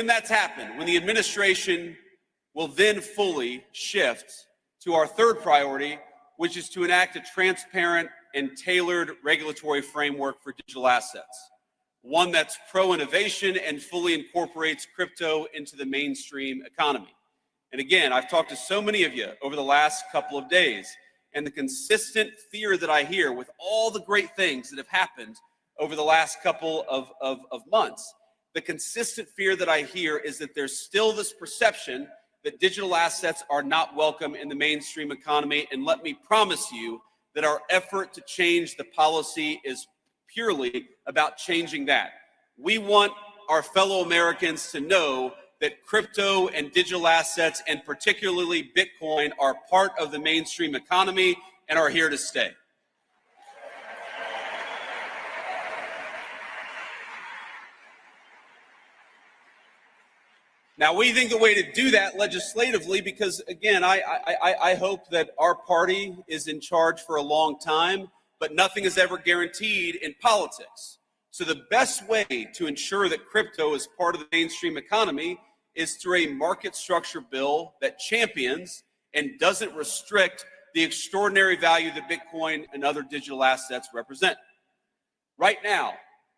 that's happened, when the administration will then fully shift to our third priority, which is to enact a transparent and tailored regulatory framework for digital assets, one that's pro-innovation and fully incorporates crypto into the mainstream economy. And again, I've talked to so many of you over the last couple of days, and the consistent fear that I hear with all the great things that have happened over the last couple of months, the consistent fear that I hear is that there's still this perception that digital assets are not welcome in the mainstream economy. And let me promise you that our effort to change the policy is purely about changing that. We want our fellow Americans to know that crypto and digital assets, and particularly Bitcoin, are part of the mainstream economy and are here to stay. Now, we think the way to do that legislatively, because again, I hope that our party is in charge for a long time, but nothing is ever guaranteed in politics. So the best way to ensure that crypto is part of the mainstream economy is through a market structure bill that champions and doesn't restrict the extraordinary value that Bitcoin and other digital assets represent. Right now,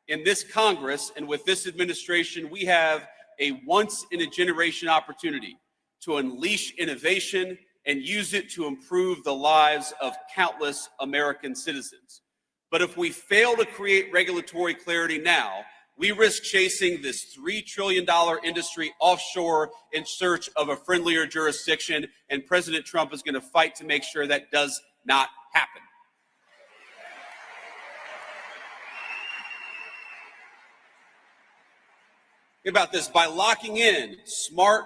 in this Congress and with this administration, we have a once-in-a-generation opportunity to unleash innovation and use it to improve the lives of countless American citizens. But if we fail to create regulatory clarity now, We risk chasing this $3 trillion industry offshore in search of a friendlier jurisdiction, and President Trump is going to fight to make sure that does not happen. Think about this. By locking in smart,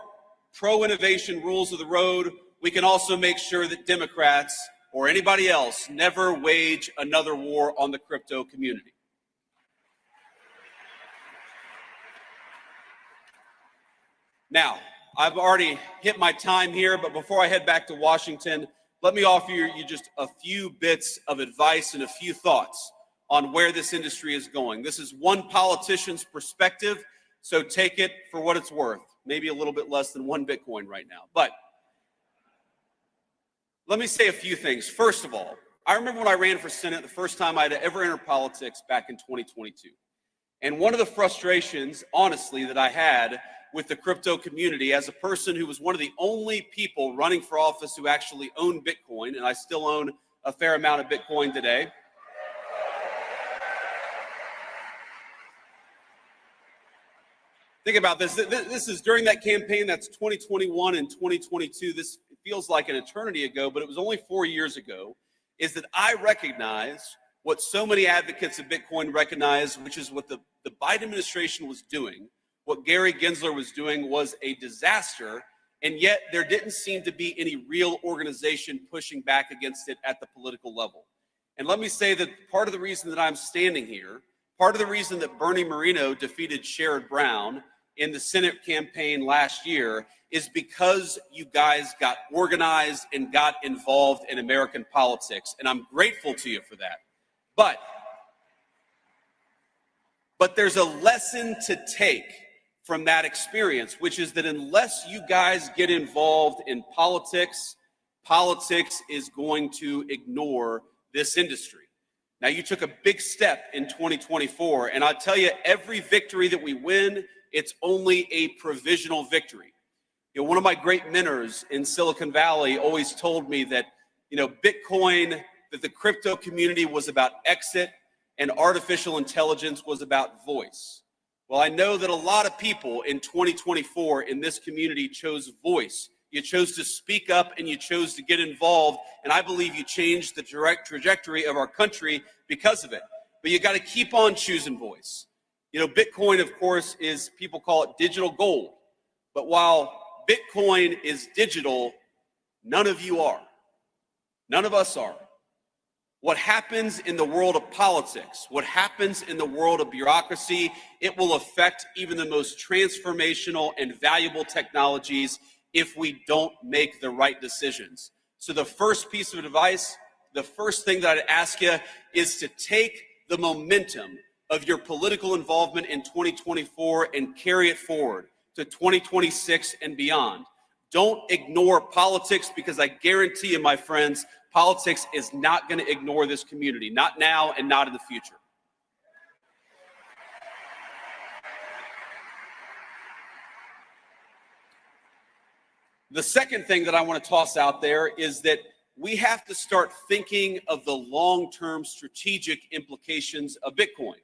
pro-innovation rules of the road, we can also make sure that Democrats or anybody else never wage another war on the crypto community. Now, I've already hit my time here, but before I head back to Washington, let me offer you just a few bits of advice and a few thoughts on where this industry is going. This is one politician's perspective, so take it for what it's worth. Maybe a little bit less than one Bitcoin right now. But let me say a few things. First of all, I remember when I ran for Senate, the first time I'd ever entered politics back in 2022. And one of the frustrations, honestly, that I had with the crypto community as a person who was one of the only people running for office who actually owned Bitcoin, and I still own a fair amount of Bitcoin today. Think about this. This is during that campaign. That's 2021 and 2022. This feels like an eternity ago, but it was only 4 years ago, is that I recognized what so many advocates of Bitcoin recognize, which is what the Biden administration was doing. What Gary Gensler was doing was a disaster, and yet there didn't seem to be any real organization pushing back against it at the political level. And let me say that part of the reason that I'm standing here, part of the reason that Bernie Moreno defeated Sherrod Brown in the Senate campaign last year is because you guys got organized and got involved in American politics, and I'm grateful to you for that. But there's a lesson to take from that experience, which is that unless you guys get involved in politics, politics is going to ignore this industry. Now, you took a big step in 2024, and I'll tell you, every victory that we win, it's only a provisional victory. You know, one of my great mentors in Silicon Valley always told me that, Bitcoin, that the crypto community was about exit and artificial intelligence was about voice. Well, I know that a lot of people in 2024 in this community chose voice. You chose to speak up and you chose to get involved. And I believe you changed the direct trajectory of our country because of it. But you got to keep on choosing voice. Bitcoin, of course, people call it digital gold. But while Bitcoin is digital, none of you are. None of us are. What happens in the world of politics, what happens in the world of bureaucracy, it will affect even the most transformational and valuable technologies if we don't make the right decisions. So the first piece of advice, the first thing that I'd ask you is to take the momentum of your political involvement in 2024 and carry it forward to 2026 and beyond. Don't ignore politics, because I guarantee you, my friends, politics is not going to ignore this community, not now and not in the future. The second thing that I want to toss out there is that we have to start thinking of the long-term strategic implications of Bitcoin.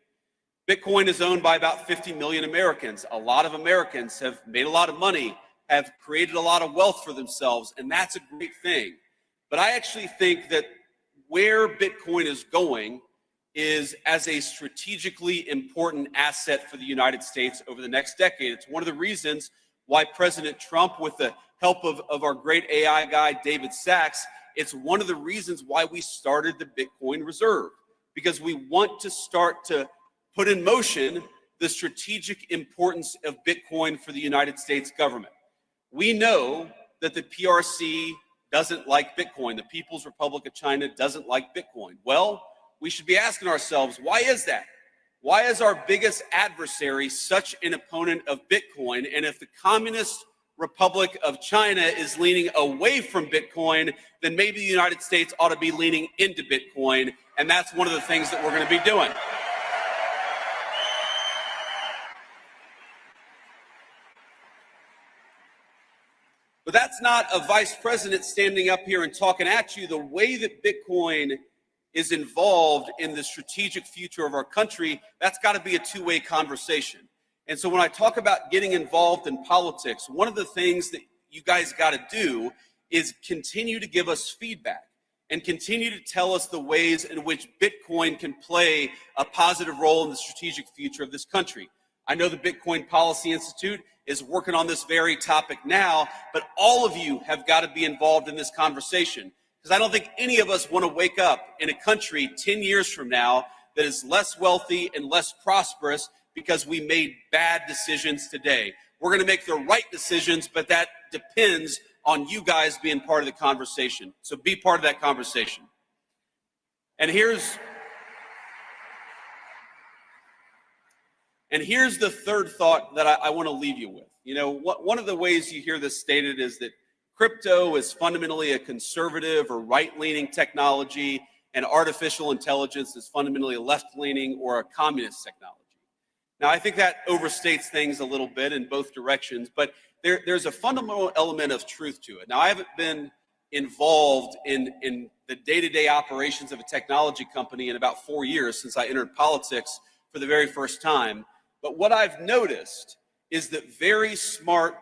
Bitcoin is owned by about 50 million Americans. A lot of Americans have made a lot of money, have created a lot of wealth for themselves, and that's a great thing. But I actually think that where Bitcoin is going is as a strategically important asset for the United States over the next decade. It's one of the reasons why President Trump, with the help of our great AI guy, David Sachs, it's one of the reasons why we started the Bitcoin Reserve, because we want to start to put in motion the strategic importance of Bitcoin for the United States government. We know that the PRC doesn't like Bitcoin. The People's Republic of China doesn't like Bitcoin. Well, we should be asking ourselves, why is that? Why is our biggest adversary such an opponent of Bitcoin? And if the Communist Republic of China is leaning away from Bitcoin, then maybe the United States ought to be leaning into Bitcoin. And that's one of the things that we're going to be doing. But that's not a vice president standing up here and talking at you. The way that Bitcoin is involved in the strategic future of our country, that's got to be a two-way conversation. And so when I talk about getting involved in politics, one of the things that you guys got to do is continue to give us feedback and continue to tell us the ways in which Bitcoin can play a positive role in the strategic future of this country. I know the Bitcoin Policy Institute is working on this very topic now, but all of you have got to be involved in this conversation, because I don't think any of us want to wake up in a country 10 years from now that is less wealthy and less prosperous because we made bad decisions today. We're going to make the right decisions, but that depends on you guys being part of the conversation. So be part of that conversation. And here's the third thought that I want to leave you with. You know, one of the ways you hear this stated is that crypto is fundamentally a conservative or right-leaning technology, and artificial intelligence is fundamentally a left-leaning or a communist technology. Now, I think that overstates things a little bit in both directions, but there's a fundamental element of truth to it. Now, I haven't been involved in the day-to-day operations of a technology company in about 4 years since I entered politics for the very first time. But what I've noticed is that very smart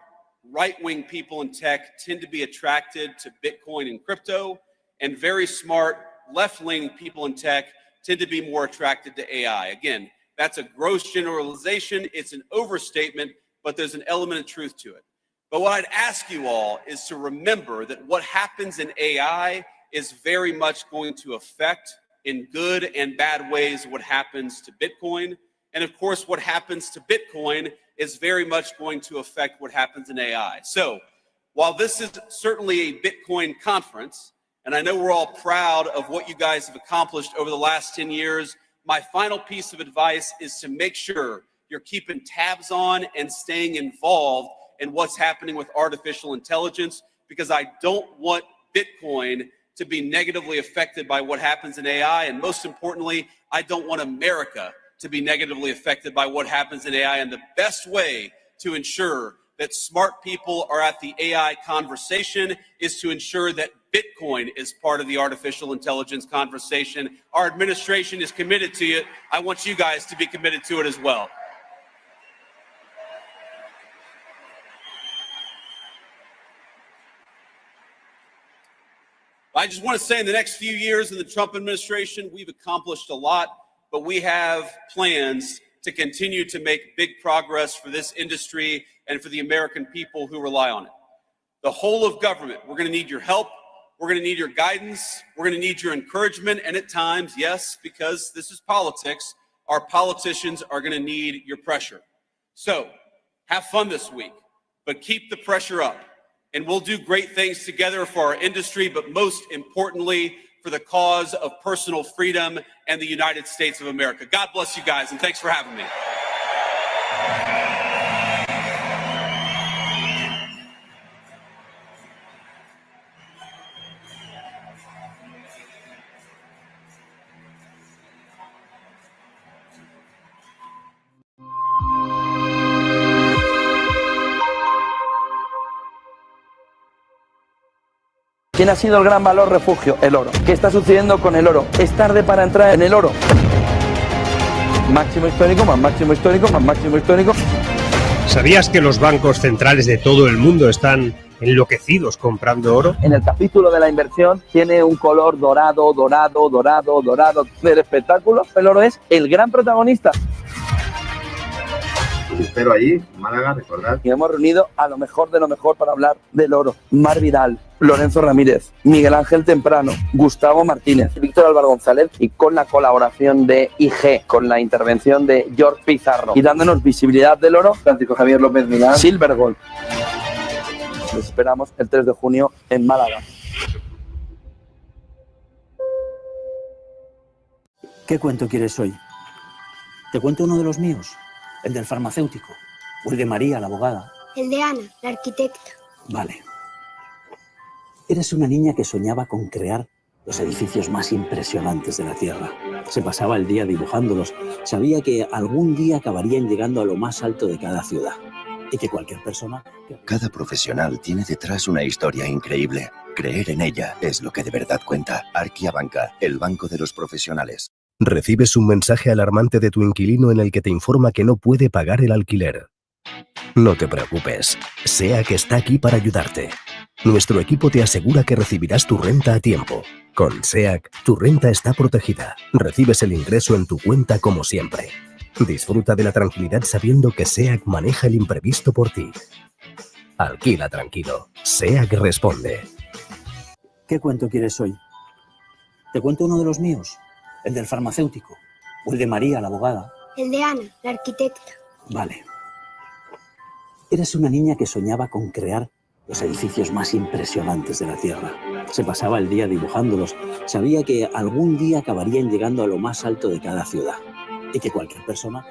right-wing people in tech tend to be attracted to Bitcoin and crypto, and very smart left-leaning people in tech tend to be more attracted to AI. Again, that's a gross generalization. It's an overstatement, but there's an element of truth to it. But what I'd ask you all is to remember that what happens in AI is very much going to affect, in good and bad ways, what happens to Bitcoin. And of course, what happens to Bitcoin is very much going to affect what happens in AI. So while this is certainly a Bitcoin conference, and I know we're all proud of what you guys have accomplished over the last 10 years, my final piece of advice is to make sure you're keeping tabs on and staying involved in what's happening with artificial intelligence, because I don't want Bitcoin to be negatively affected by what happens in AI. And most importantly, I don't want America to be negatively affected by what happens in AI. And the best way to ensure that smart people are at the AI conversation is to ensure that Bitcoin is part of the artificial intelligence conversation. Our administration is committed to it. I want you guys to be committed to it as well. I just want to say in the next few years in the Trump administration, we've accomplished a lot, but we have plans to continue to make big progress for this industry and for the American people who rely on it. The whole of government, we're going to need your help. We're going to need your guidance. We're going to need your encouragement. And at times, yes, because this is politics, our politicians are going to need your pressure. So have fun this week, but keep the pressure up. And we'll do great things together for our industry, but most importantly, for the cause of personal freedom and the United States of America. God bless you guys, and thanks for having me. ¿Quién ha sido el gran valor refugio? El oro. ¿Qué está sucediendo con el oro? ¿Es tarde para entrar en el oro? Máximo histórico, más máximo histórico, más máximo histórico. ¿Sabías que los bancos centrales de todo el mundo están enloquecidos comprando oro? En el capítulo de la inversión tiene un color dorado, dorado, dorado, dorado del espectáculo. El oro es el gran protagonista. Pues espero allí, en Málaga, recordad. Y hemos reunido a lo mejor de lo mejor para hablar del oro. Mar Vidal, Lorenzo Ramírez, Miguel Ángel Temprano, Gustavo Martínez, Víctor Álvaro González, y con la colaboración de IG, con la intervención de George Pizarro, y dándonos visibilidad del oro, Francisco Javier López Milán, Silver Gold. Les esperamos el 3 de junio en Málaga. ¿Qué cuento quieres hoy? ¿Te cuento uno de los míos? ¿El del farmacéutico? ¿O el de María, la abogada? El de Ana, la arquitecta. Vale. Eres una niña que soñaba con crear los edificios más impresionantes de la Tierra. Se pasaba el día dibujándolos. Sabía que algún día acabarían llegando a lo más alto de cada ciudad. y que cualquier persona... Cada profesional tiene detrás una historia increíble. Creer en ella es lo que de verdad cuenta. Arquia Banca, el banco de los profesionales. Recibes un mensaje alarmante de tu inquilino en el que te informa que no puede pagar el alquiler. No te preocupes, SEAC está aquí para ayudarte. Nuestro equipo te asegura que recibirás tu renta a tiempo. Con SEAC, tu renta está protegida. Recibes el ingreso en tu cuenta como siempre. Disfruta de la tranquilidad sabiendo que SEAC maneja el imprevisto por ti. Alquila tranquilo. SEAC responde. ¿Qué cuento quieres hoy? ¿Te cuento uno de los míos? ¿El del farmacéutico? ¿O el de María, la abogada? El de Ana, la arquitecta. Vale. Eres una niña que soñaba con crear los edificios más impresionantes de la Tierra. Se pasaba el día dibujándolos. Sabía que algún día acabarían llegando a lo más alto de cada ciudad. Y que cualquier persona...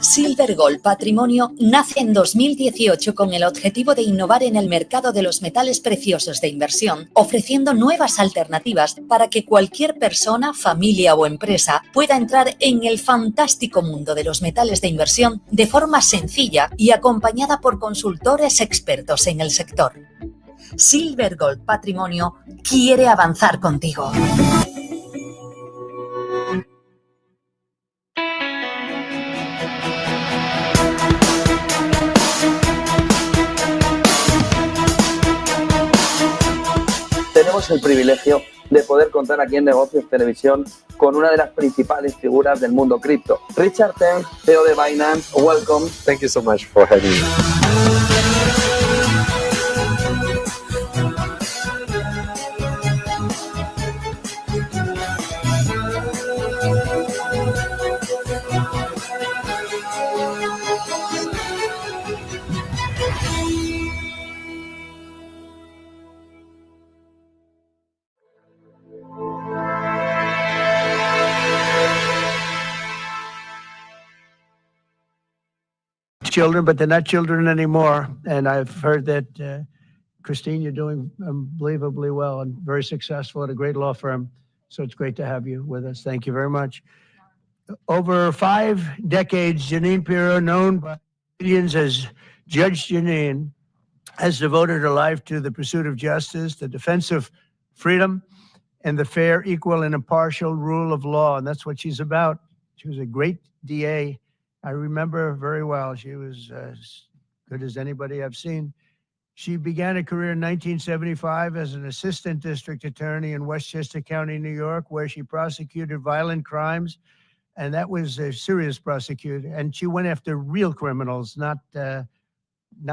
Silver Gold Patrimonio nace en 2018 con el objetivo de innovar en el mercado de los metales preciosos de inversión, ofreciendo nuevas alternativas para que cualquier persona, familia o empresa pueda entrar en el fantástico mundo de los metales de inversión de forma sencilla y acompañada por consultores expertos en el sector. Silver Gold Patrimonio quiere avanzar contigo. Tenemos el privilegio de poder contar aquí en Negocios Televisión con una de las principales figuras del mundo cripto. Richard Teng, CEO de Binance, welcome. Thank you so much for having me. Children, but they're not children anymore. And I've heard that, Christine, you're doing unbelievably well and very successful at a great law firm. So it's great to have you with us. Thank you very much. Over 5 decades, Janine Pirro, known by millions as Judge Janine, has devoted her life to the pursuit of justice, the defense of freedom, and the fair, equal, and impartial rule of law. And that's what she's about. She was a great DA. I remember her very well. She was as good as anybody I've seen. She began a career in 1975 as an assistant district attorney in Westchester County, New York, where she prosecuted violent crimes. And that was a serious prosecution. And she went after real criminals, not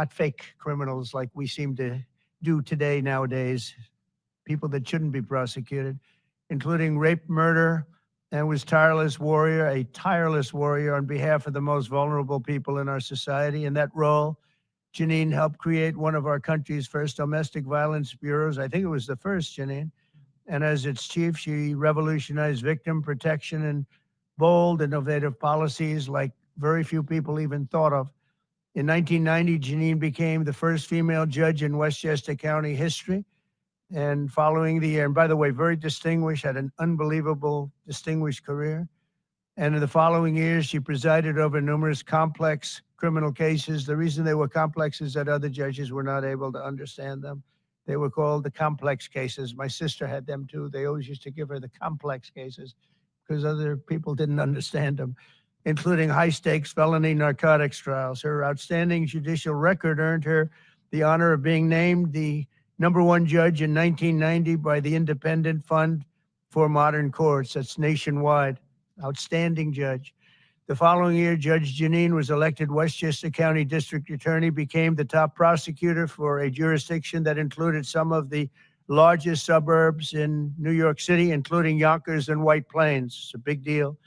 fake criminals like we seem to do today nowadays, people that shouldn't be prosecuted, including rape, murder, and was a tireless warrior on behalf of the most vulnerable people in our society. In that role, Janine helped create one of our country's first domestic violence bureaus. I think it was the first, Janine. And as its chief, she revolutionized victim protection and bold, innovative policies like very few people even thought of. In 1990, Janine became the first female judge in Westchester County history. And following the year, and by the way, very distinguished, had an unbelievable distinguished career. And in the following years, she presided over numerous complex criminal cases. The reason they were complex is that other judges were not able to understand them. They were called the complex cases. My sister had them too. They always used to give her the complex cases because other people didn't understand them, including high stakes felony narcotics trials. Her outstanding judicial record earned her the honor of being named the #1 judge in 1990 by the Independent Fund for Modern Courts. That's nationwide. Outstanding judge. The following year, Judge Janine was elected Westchester County District Attorney, became the top prosecutor for a jurisdiction that included some of the largest suburbs in New York City, including Yonkers and White Plains. It's a big deal.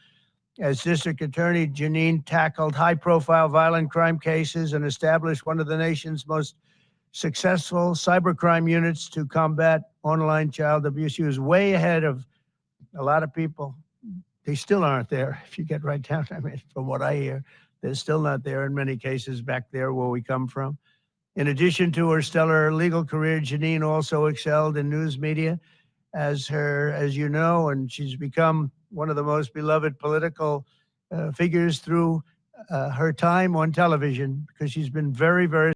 As District Attorney, Janine tackled high-profile violent crime cases and established one of the nation's most successful cybercrime units to combat online child abuse. She was way ahead of a lot of people. They still aren't there, if you get right down. I mean, from what I hear, they're still not there in many cases back there where we come from. In addition to her stellar legal career, Janine also excelled in news media as you know, and she's become one of the most beloved political figures through her time on television because she's been very, very